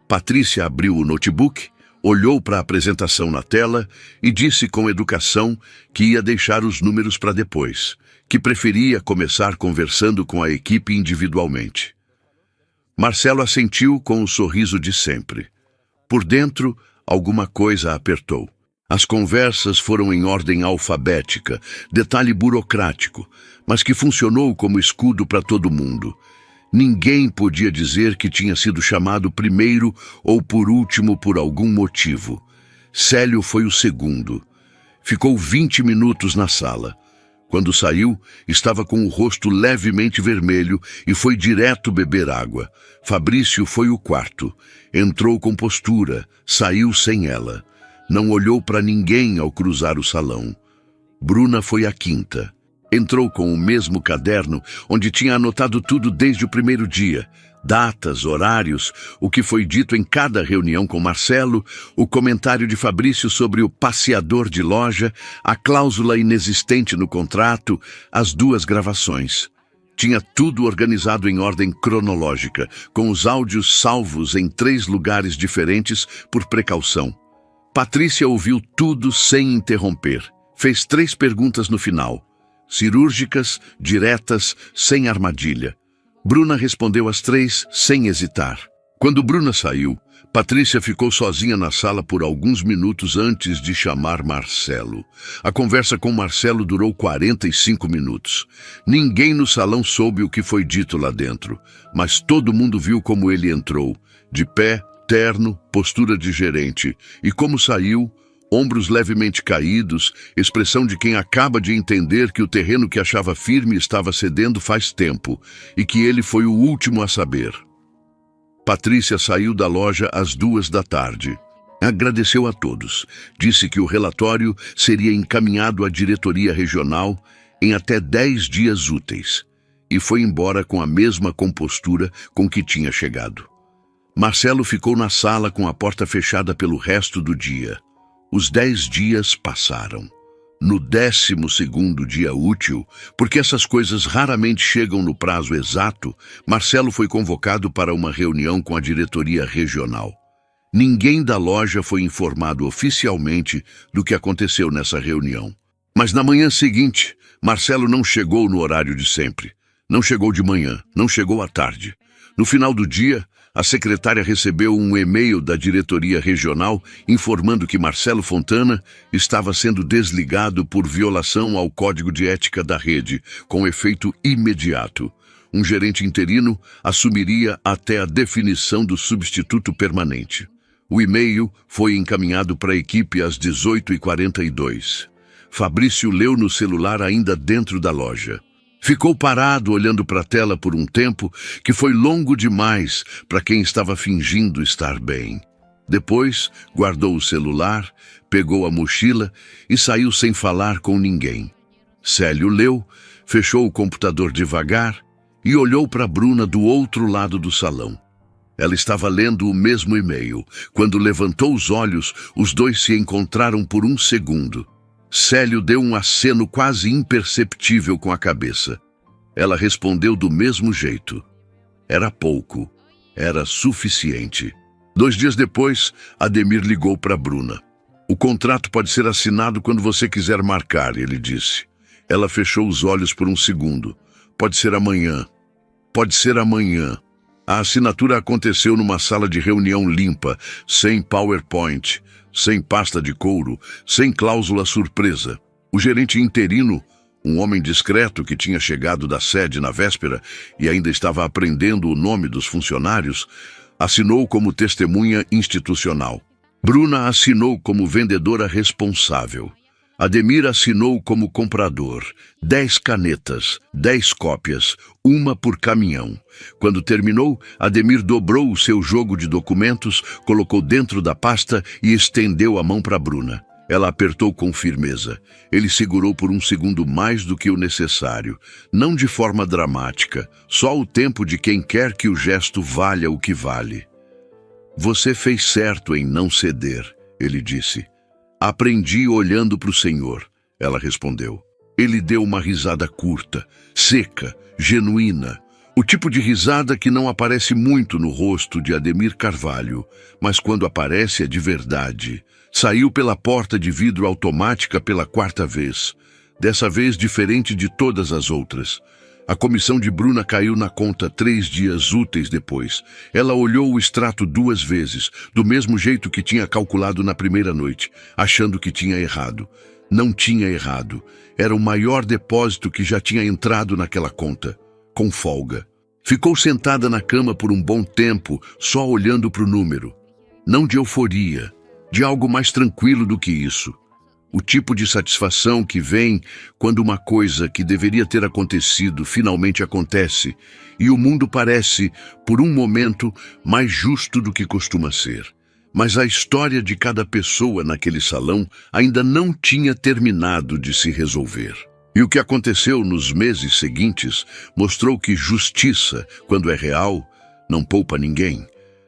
Patrícia abriu o notebook, olhou para a apresentação na tela e disse com educação que ia deixar os números para depois, que preferia começar conversando com a equipe individualmente. Marcelo assentiu com o sorriso de sempre. Por dentro, alguma coisa apertou. As conversas foram em ordem alfabética, detalhe burocrático, mas que funcionou como escudo para todo mundo. Ninguém podia dizer que tinha sido chamado primeiro ou por último por algum motivo. Célio foi o segundo. Ficou 20 minutos na sala. Quando saiu, estava com o rosto levemente vermelho e foi direto beber água. Fabrício foi o quarto. Entrou com postura, saiu sem ela. Não olhou para ninguém ao cruzar o salão. Bruna foi a quinta. Entrou com o mesmo caderno onde tinha anotado tudo desde o primeiro dia. Datas, horários, o que foi dito em cada reunião com Marcelo, o comentário de Fabrício sobre o passeador de loja, a cláusula inexistente no contrato, as 2 gravações. Tinha tudo organizado em ordem cronológica, com os áudios salvos em 3 lugares diferentes por precaução. Patrícia ouviu tudo sem interromper. Fez 3 perguntas no final. Cirúrgicas, diretas, sem armadilha. Bruna respondeu as 3 sem hesitar. Quando Bruna saiu, Patrícia ficou sozinha na sala por alguns minutos antes de chamar Marcelo. A conversa com Marcelo durou 45 minutos. Ninguém no salão soube o que foi dito lá dentro, mas todo mundo viu como ele entrou, de pé, terno, postura de gerente, e como saiu, ombros levemente caídos, expressão de quem acaba de entender que o terreno que achava firme estava cedendo faz tempo e que ele foi o último a saber. Patrícia saiu da loja às 2 da tarde. Agradeceu a todos. Disse que o relatório seria encaminhado à diretoria regional em até 10 dias úteis e foi embora com a mesma compostura com que tinha chegado. Marcelo ficou na sala com a porta fechada pelo resto do dia. Os 10 dias passaram. No 12º dia útil, porque essas coisas raramente chegam no prazo exato, Marcelo foi convocado para uma reunião com a diretoria regional. Ninguém da loja foi informado oficialmente do que aconteceu nessa reunião. Mas na manhã seguinte, Marcelo não chegou no horário de sempre. Não chegou de manhã, não chegou à tarde. No final do dia, a secretária recebeu um e-mail da diretoria regional informando que Marcelo Fontana estava sendo desligado por violação ao Código de Ética da rede, com efeito imediato. Um gerente interino assumiria até a definição do substituto permanente. O e-mail foi encaminhado para a equipe às 18h42. Fabrício leu no celular ainda dentro da loja. Ficou parado olhando para a tela por um tempo que foi longo demais para quem estava fingindo estar bem. Depois, guardou o celular, pegou a mochila e saiu sem falar com ninguém. Célio leu, fechou o computador devagar e olhou para Bruna do outro lado do salão. Ela estava lendo o mesmo e-mail. Quando levantou os olhos, os dois se encontraram por um segundo. Célio deu um aceno quase imperceptível com a cabeça. Ela respondeu do mesmo jeito. Era pouco. Era suficiente. 2 dias depois, Ademir ligou para Bruna. O contrato pode ser assinado quando você quiser marcar, ele disse. Ela fechou os olhos por um segundo. Pode ser amanhã. Pode ser amanhã. A assinatura aconteceu numa sala de reunião limpa, sem PowerPoint, sem pasta de couro, sem cláusula surpresa. O gerente interino, um homem discreto que tinha chegado da sede na véspera e ainda estava aprendendo o nome dos funcionários, assinou como testemunha institucional. Bruna assinou como vendedora responsável. Ademir assinou como comprador. 10 canetas, 10 cópias, uma por caminhão. Quando terminou, Ademir dobrou o seu jogo de documentos, colocou dentro da pasta e estendeu a mão para Bruna. Ela apertou com firmeza. Ele segurou por um segundo mais do que o necessário. Não de forma dramática, só o tempo de quem quer que o gesto valha o que vale. Você fez certo em não ceder, ele disse. Aprendi olhando para o Senhor, ela respondeu. Ele deu uma risada curta, seca, genuína. O tipo de risada que não aparece muito no rosto de Ademir Carvalho, mas quando aparece é de verdade. Saiu pela porta de vidro automática pela 4ª vez. Dessa vez diferente de todas as outras. A comissão de Bruna caiu na conta 3 dias úteis depois. Ela olhou o extrato 2 vezes, do mesmo jeito que tinha calculado na primeira noite, achando que tinha errado. Não tinha errado. Era o maior depósito que já tinha entrado naquela conta, com folga. Ficou sentada na cama por um bom tempo, só olhando para o número. Não de euforia, de algo mais tranquilo do que isso. O tipo de satisfação que vem quando uma coisa que deveria ter acontecido finalmente acontece e o mundo parece, por um momento, mais justo do que costuma ser. Mas a história de cada pessoa naquele salão ainda não tinha terminado de se resolver. E o que aconteceu nos meses seguintes mostrou que justiça, quando é real, não poupa ninguém,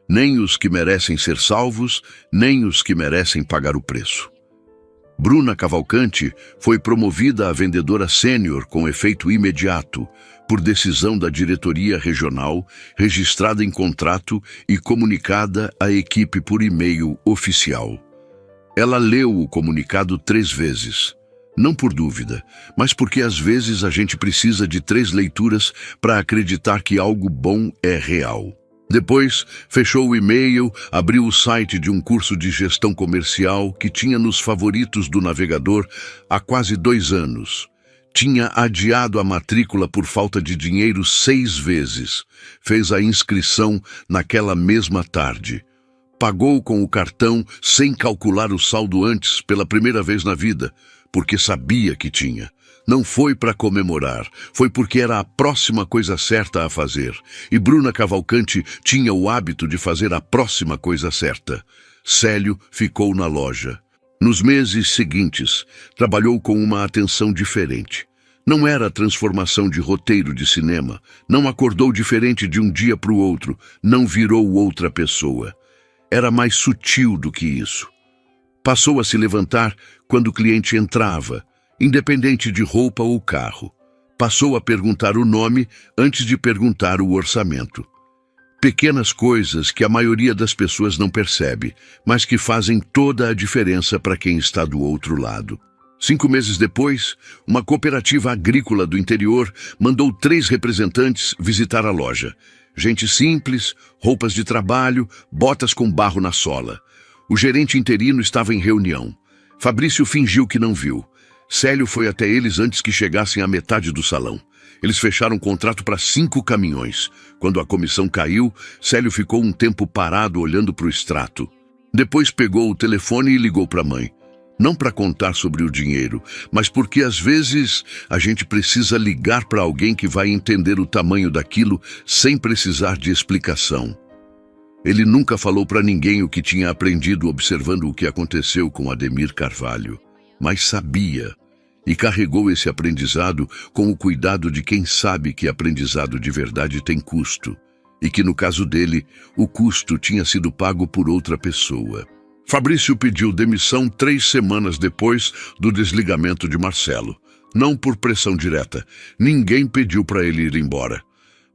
nem os que merecem ser salvos, nem os que merecem pagar o preço. Bruna Cavalcante foi promovida a vendedora sênior com efeito imediato, por decisão da diretoria regional, registrada em contrato e comunicada à equipe por e-mail oficial. Ela leu o comunicado 3 vezes. Não por dúvida, mas porque às vezes a gente precisa de 3 leituras para acreditar que algo bom é real. Depois, fechou o e-mail, abriu o site de um curso de gestão comercial que tinha nos favoritos do navegador há quase 2 anos. Tinha adiado a matrícula por falta de dinheiro 6 vezes. Fez a inscrição naquela mesma tarde. Pagou com o cartão sem calcular o saldo antes pela primeira vez na vida, porque sabia que tinha. Não foi para comemorar, foi porque era a próxima coisa certa a fazer. E Bruna Cavalcante tinha o hábito de fazer a próxima coisa certa. Célio ficou na loja. Nos meses seguintes, trabalhou com uma atenção diferente. Não era a transformação de roteiro de cinema, não acordou diferente de um dia para o outro, não virou outra pessoa. Era mais sutil do que isso. Passou a se levantar quando o cliente entrava, independente de roupa ou carro. Passou a perguntar o nome antes de perguntar o orçamento. Pequenas coisas que a maioria das pessoas não percebe, mas que fazem toda a diferença para quem está do outro lado. 5 meses depois, uma cooperativa agrícola do interior mandou 3 representantes visitar a loja. Gente simples, roupas de trabalho, botas com barro na sola. O gerente interino estava em reunião. Fabrício fingiu que não viu. Célio foi até eles antes que chegassem à metade do salão. Eles fecharam um contrato para 5 caminhões. Quando a comissão caiu, Célio ficou um tempo parado olhando para o extrato. Depois pegou o telefone e ligou para a mãe. Não para contar sobre o dinheiro, mas porque às vezes a gente precisa ligar para alguém que vai entender o tamanho daquilo sem precisar de explicação. Ele nunca falou para ninguém o que tinha aprendido observando o que aconteceu com Ademir Carvalho, mas sabia. E carregou esse aprendizado com o cuidado de quem sabe que aprendizado de verdade tem custo. e que, no caso dele, o custo tinha sido pago por outra pessoa. Fabrício pediu demissão 3 semanas depois do desligamento de Marcelo. Não por pressão direta. Ninguém pediu para ele ir embora.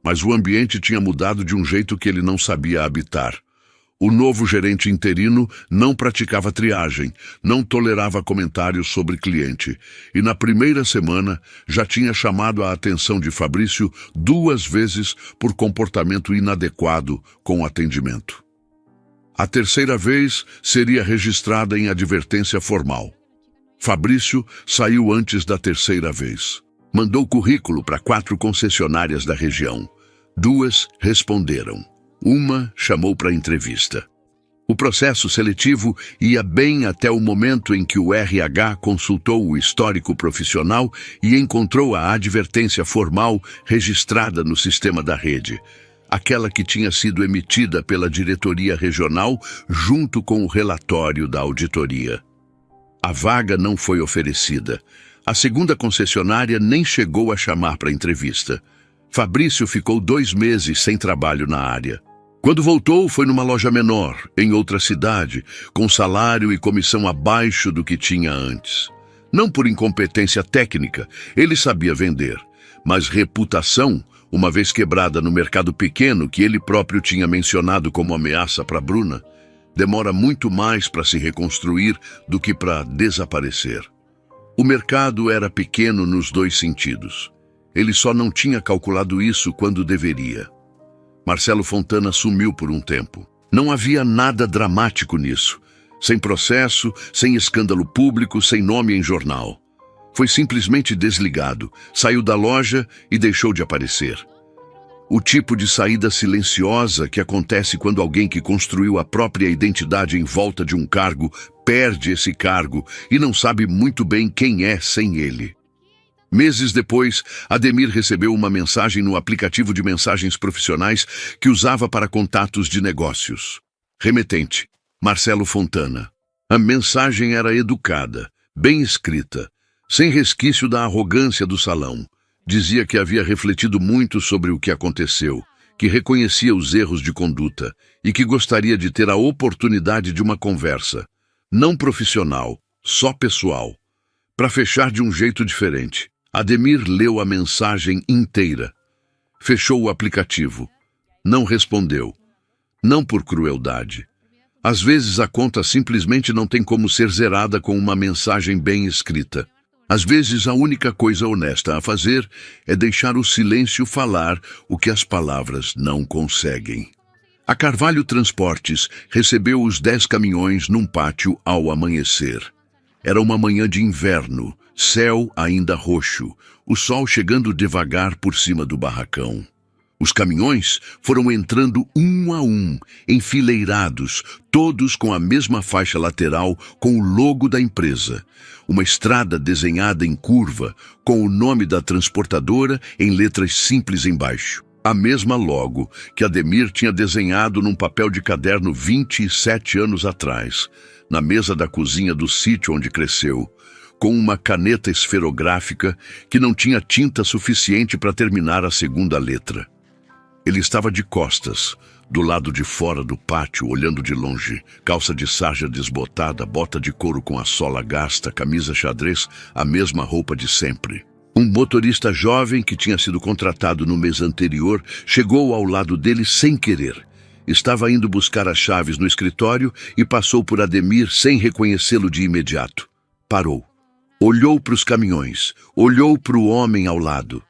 Mas o ambiente tinha mudado de um jeito que ele não sabia habitar. O novo gerente interino não praticava triagem, não tolerava comentários sobre cliente. E na primeira semana já tinha chamado a atenção de Fabrício 2 vezes por comportamento inadequado com o atendimento. A terceira vez seria registrada em advertência formal. Fabrício saiu antes da terceira vez. Mandou currículo para 4 concessionárias da região. 2 responderam. Uma chamou para entrevista. O processo seletivo ia bem até o momento em que o RH consultou o histórico profissional e encontrou a advertência formal registrada no sistema da rede, aquela que tinha sido emitida pela diretoria regional junto com o relatório da auditoria. A vaga não foi oferecida. A segunda concessionária nem chegou a chamar para entrevista. Fabrício ficou 2 meses sem trabalho na área. Quando voltou, foi numa loja menor, em outra cidade, com salário e comissão abaixo do que tinha antes. Não por incompetência técnica, ele sabia vender, mas reputação, uma vez quebrada no mercado pequeno que ele próprio tinha mencionado como ameaça para Bruna, demora muito mais para se reconstruir do que para desaparecer. O mercado era pequeno nos 2 sentidos. Ele só não tinha calculado isso quando deveria. Marcelo Fontana sumiu por um tempo. Não havia nada dramático nisso. Sem processo, sem escândalo público, sem nome em jornal. Foi simplesmente desligado, saiu da loja e deixou de aparecer. O tipo de saída silenciosa que acontece quando alguém que construiu a própria identidade em volta de um cargo perde esse cargo e não sabe muito bem quem é sem ele. Meses depois, Ademir recebeu uma mensagem no aplicativo de mensagens profissionais que usava para contatos de negócios. Remetente: Marcelo Fontana. A mensagem era educada, bem escrita, sem resquício da arrogância do salão. Dizia que havia refletido muito sobre o que aconteceu, que reconhecia os erros de conduta e que gostaria de ter a oportunidade de uma conversa, não profissional, só pessoal, para fechar de um jeito diferente. Ademir leu a mensagem inteira. Fechou o aplicativo. Não respondeu. Não por crueldade. Às vezes a conta simplesmente não tem como ser zerada com uma mensagem bem escrita. Às vezes a única coisa honesta a fazer é deixar o silêncio falar o que as palavras não conseguem. A Carvalho Transportes recebeu os 10 caminhões num pátio ao amanhecer. Era uma manhã de inverno, céu ainda roxo, o sol chegando devagar por cima do barracão. Os caminhões foram entrando um a um, enfileirados, todos com a mesma faixa lateral com o logo da empresa. Uma estrada desenhada em curva, com o nome da transportadora em letras simples embaixo. A mesma logo que Ademir tinha desenhado num papel de caderno 27 anos atrás, na mesa da cozinha do sítio onde cresceu, com uma caneta esferográfica que não tinha tinta suficiente para terminar a segunda letra. Ele estava de costas, do lado de fora do pátio, olhando de longe, calça de sarja desbotada, bota de couro com a sola gasta, camisa xadrez, a mesma roupa de sempre. Um motorista jovem que tinha sido contratado no mês anterior chegou ao lado dele sem querer. Estava indo buscar as chaves no escritório e passou por Ademir sem reconhecê-lo de imediato. Parou. Olhou para os caminhões. Olhou para o homem ao lado.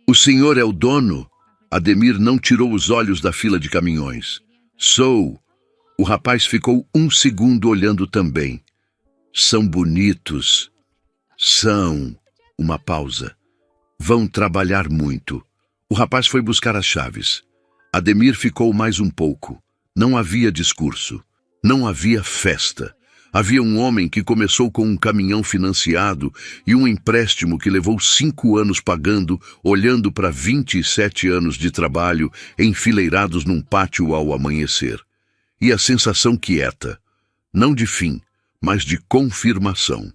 "O senhor é o dono?" Ademir não tirou os olhos da fila de caminhões. "Sou." O rapaz ficou um segundo olhando também. "São bonitos." "São." Uma pausa. "Vão trabalhar muito." O rapaz foi buscar as chaves. Ademir ficou mais um pouco. Não havia discurso. Não havia festa. Havia um homem que começou com um caminhão financiado e um empréstimo que levou 5 anos pagando, olhando para 27 anos de trabalho enfileirados num pátio ao amanhecer. E a sensação quieta, não de fim, mas de confirmação.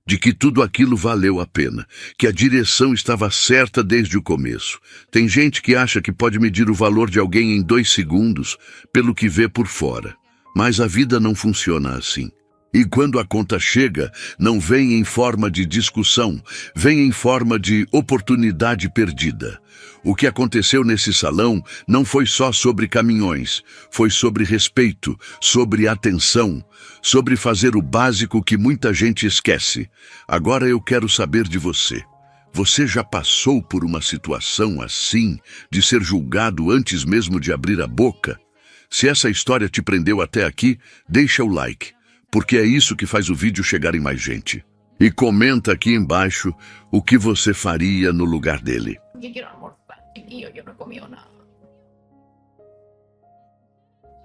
de que tudo aquilo valeu a pena, que a direção estava certa desde o começo. Tem gente que acha que pode medir o valor de alguém em 2 segundos, pelo que vê por fora. Mas a vida não funciona assim. E quando a conta chega, não vem em forma de discussão, vem em forma de oportunidade perdida. O que aconteceu nesse salão não foi só sobre caminhões, foi sobre respeito, sobre atenção, sobre fazer o básico que muita gente esquece. Agora eu quero saber de você. Você já passou por uma situação assim, de ser julgado antes mesmo de abrir a boca? Se essa história te prendeu até aqui, deixa o like, porque é isso que faz o vídeo chegar em mais gente. E comenta aqui embaixo o que você faria no lugar dele. Yo quiero almorzar, chiquillo, yo no he comido nada.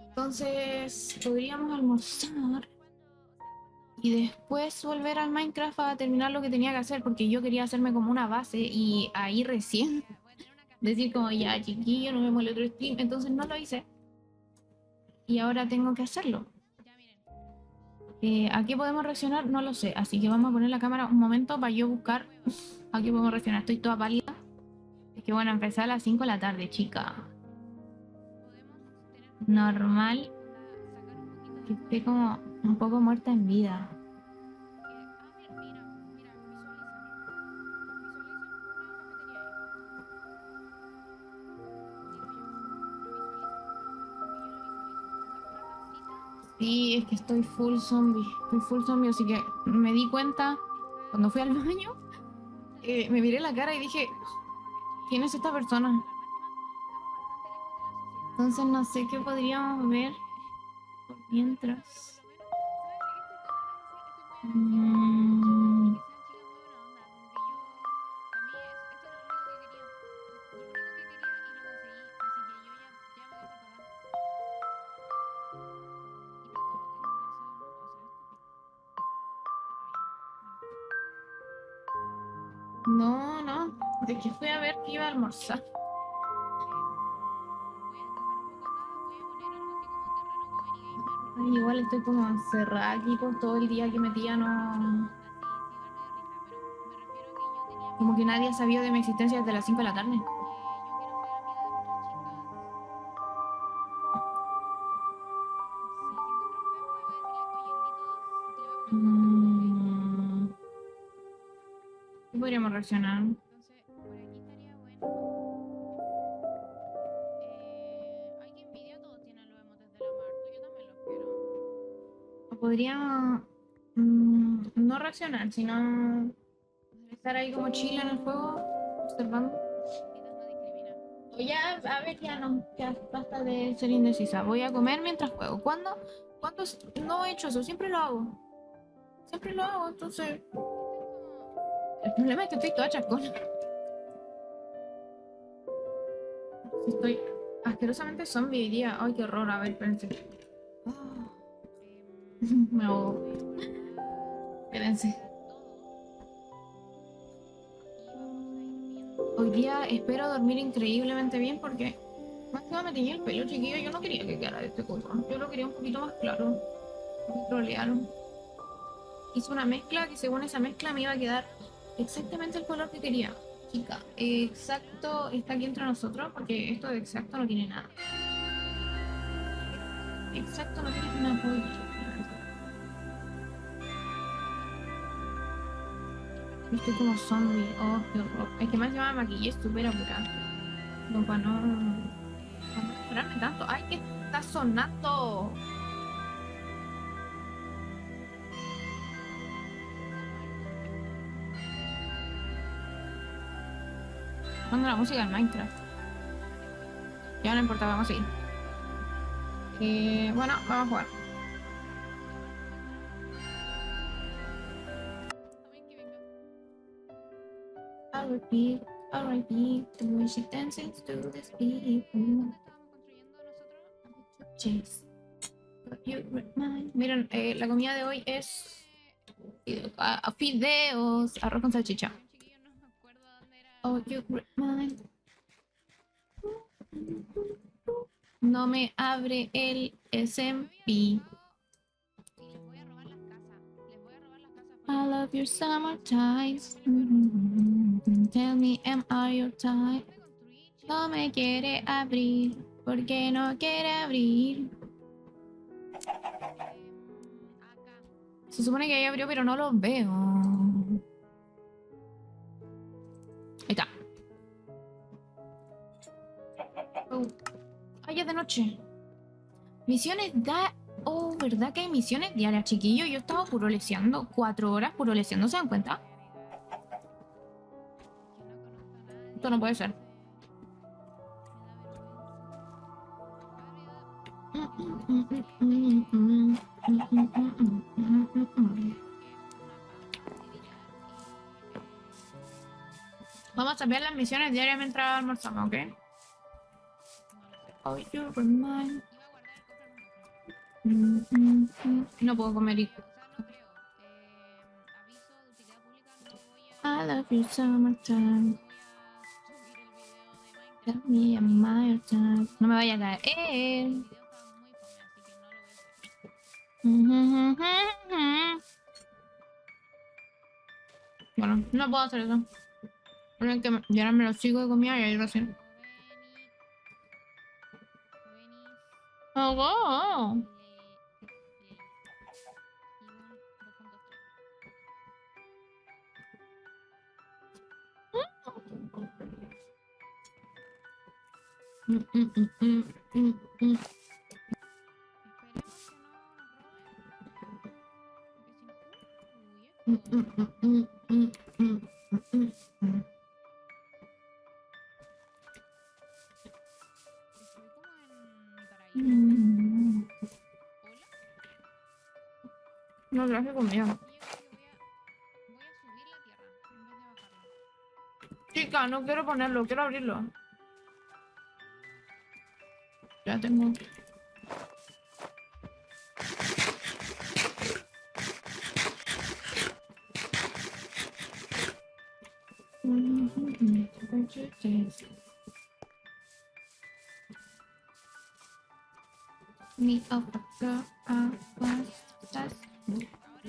Entonces, podríamos almorzar y después volver al Minecraft a terminar lo que tenía que hacer, porque yo quería hacerme como una base y ahí recién decir como ya, chiquillo, nos vemos el otro stream. Entonces no lo hice y ahora tengo que hacerlo. ¿A qué podemos reaccionar? No lo sé, así que vamos a poner la cámara un momento para yo buscar a qué podemos reaccionar. Estoy toda pálida. Es que bueno, empecé a las 5 de la tarde, chica. Normal que esté como un poco muerta en vida. Sí, es que estoy full zombie, así que me di cuenta cuando fui al baño, me miré la cara y dije, ¿quién es esta persona? Entonces no sé qué podríamos ver por mientras. No, de que fui a ver que iba a almorzar. Ay, igual estoy como encerrada aquí por todo el día que metía, no. Como que nadie ha sabido de mi existencia desde las 5 de la tarde. ¿Qué podríamos reaccionar? O podríamos no reaccionar, sino estar ahí como chile en el juego, observando. O ya, a ver, ya no, ya basta de ser indecisa. Voy a comer mientras juego. ¿Cuándo? No he hecho eso? Siempre lo hago. Siempre lo hago, entonces. El problema es que estoy toda chascona. Estoy asquerosamente zombie hoy día. Ay, qué horror. A ver, espérense. Me ahogo. Espérense. Hoy día espero dormir increíblemente bien porque más que me teñí el pelo, chiquillo. Yo no quería que quedara de este color. Yo lo quería un poquito más claro. Me trolearon. Hice una mezcla que según esa mezcla me iba a quedar exactamente el color que quería. Chica, exacto está aquí entre nosotros porque esto de exacto no tiene nada. Exacto no tiene una polla. Estoy como zombie. Oh, qué horror. Es que más se me maquillé súper apurada. No, para no esperarme tanto. ¡Ay, qué está sonando! Sonando la música del Minecraft. Ya no importa, vamos a seguir. Bueno, vamos a jugar. R.I.P. the way she dances to this beat. Miren, la comida de hoy es fideos, arroz con salchicha. Oh, you remind. No me abre el SMP. I love love your summer ties. Tell me, am I your type? No me quiere abrir. ¿Por qué no quiere abrir? Se supone que ahí abrió, pero no lo veo. Ahí está. Oh. Ay, ya es de noche. Misiones Oh, ¿verdad que hay misiones diarias, chiquillos? Yo estaba puroleseando 4 horas puroleseando, ¿se dan cuenta? Esto no puede ser. Vamos a ver las misiones diarias mientras almorzamos, ¿ok? Oh, you remind. No puedo comer y... I love you summertime. Tell me am I your time. No me vaya a caer. Bueno, no puedo hacer eso. Tienen que llenarme los hocico de comida y ahí recién. Oh, no traje comida. Chica, no quiero ponerlo, quiero abrirlo. Ya tengo.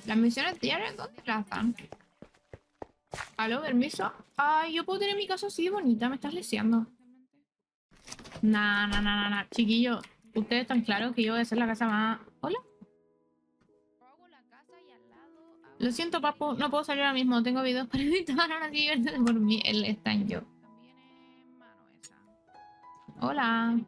Las misiones diarias, ¿dónde las dan? ¿Aló, permiso? Ay, yo puedo tener mi casa así bonita, me estás leseando. Nah. Chiquillo, ustedes están claros que yo voy a hacer la casa más... ¿Hola? Lo siento, papu, no puedo salir ahora mismo. Tengo videos para editar, ahora sí, diviértete por mí. Él está en yo. Hola.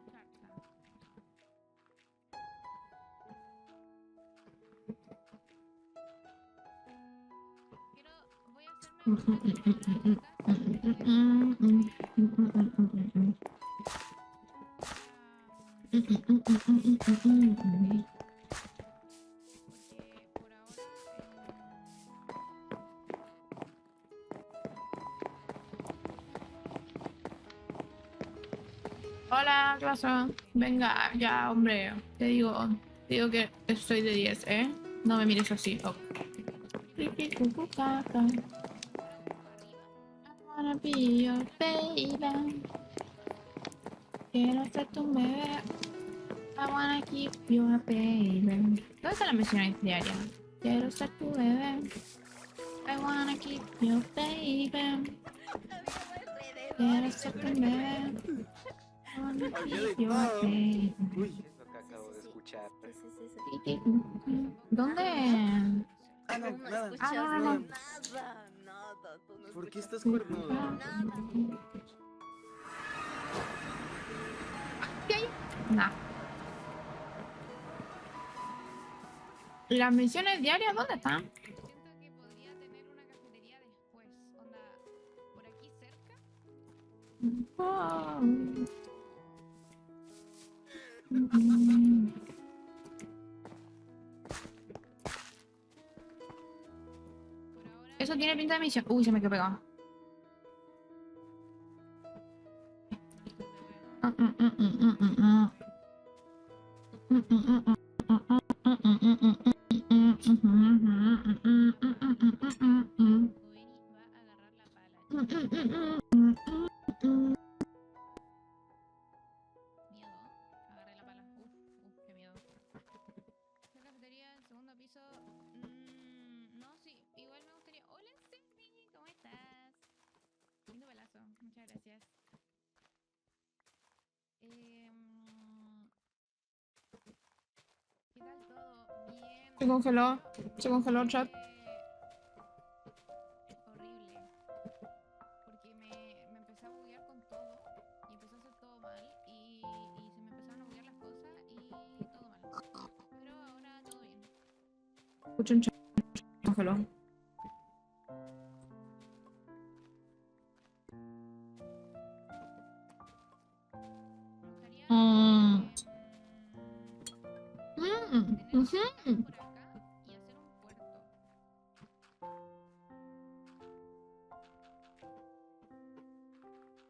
Hola, ¿qué pasa? Venga, ya, hombre. Te digo que estoy de 10, ¿eh? No me mires así. Oh. I wanna be your baby. Quiero ser tu bebé. I wanna keep you a baby. ¿Dónde está la misión diaria? Quiero ser tu bebé. I wanna keep you baby. Quiero ser tu bebé. I wanna keep you a baby. Uy, eso que acabo de escuchar. ¿Dónde? Ah, no, nada. no. Nada. ¿Por qué estás cuernudo? ¿Qué hay? Nah. ¿Las misiones diarias dónde están? Siento que podría tener una cafetería después. Onda, por aquí cerca. Eso tiene pinta de misión. Uy, se me quedó pegado. Esta cafetería del segundo piso. No, sí, igual me gustaría. Se congeló el chat. Horrible. Porque me empecé a buguear con todo y empezó a hacer todo mal y se me empezaron a buguear las cosas y todo mal. Pero ahora todo bien. Escucho un chat. Se congeló. Me gustaría Mm. tener Ujú. por acá.